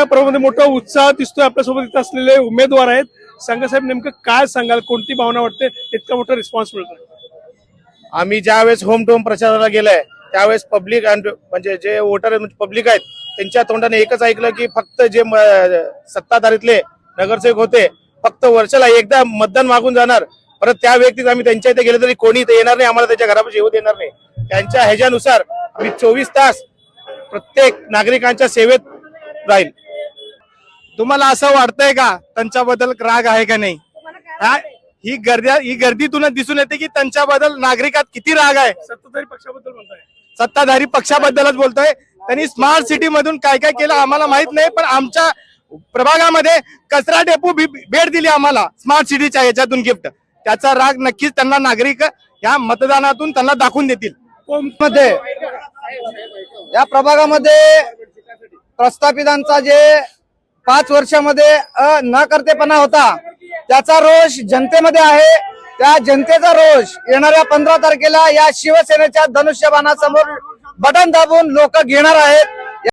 या प्रभागामध्ये मोठा उत्साह दिसतोय. आपल्यासोबत इथे असलेले उमेदवार आहेत. संघसाहेब, नेमकं काय सांगाल, कोणती भावना वाटते, इतका मोठा रिस्पॉन्स मिळतोय? आम्ही ज्यावेळेस होम टू होम प्रचाराला गेलाय त्यावेळेस पब्लिक म्हणजे जे वोटर पब्लिक आहेत त्यांच्या तोंडाने एकच ऐकलं की फक्त जे सत्ताधारीतले नगरसेवक होते फक्त वर्षाला एकदा मतदान मागून जाणार, परत त्या व्यक्तीत आम्ही त्यांच्या इथे गेले तरी कोणी इथे येणार नाही, आम्हाला त्याच्या घरापाशी येऊ देणार नाही. त्यांच्या ह्याच्यानुसार आम्ही 24 तास प्रत्येक नागरिकांच्या सेवेत राहील. तुम्हाला असं वाटतंय का त्यांच्याबद्दल राग आहे का नाही? ही गर्दीतूनच दिसून येते की त्यांच्याबद्दल नागरिकात किती राग आहे. सत्ताधारी पक्षाबद्दल म्हणताय? सत्ताधारी पक्षाबद्दलच बोलतोय. त्यांनी स्मार्ट सिटी मधून काय काय केलं आम्हाला माहित नाही, पण आमच्या प्रभागामध्ये कचरा डेपो भेट दिली आम्हाला स्मार्ट सिटीच्या याच्यातून गिफ्ट. त्याचा राग नक्कीच त्यांना नागरिक या मतदानातून त्यांना दाखवून देतील. मध्ये या प्रभागामध्ये प्रस्थापितांचा जे 5 वर्षामध्ये न करतेपणा होता त्याचा रोष जनतेमध्ये आहे. त्या जनतेचा रोष येणाऱ्या 15 तारखेला या शिवसेनेच्या धनुष्यबाणासमोर बटन दाबून लोक घेणार आहेत.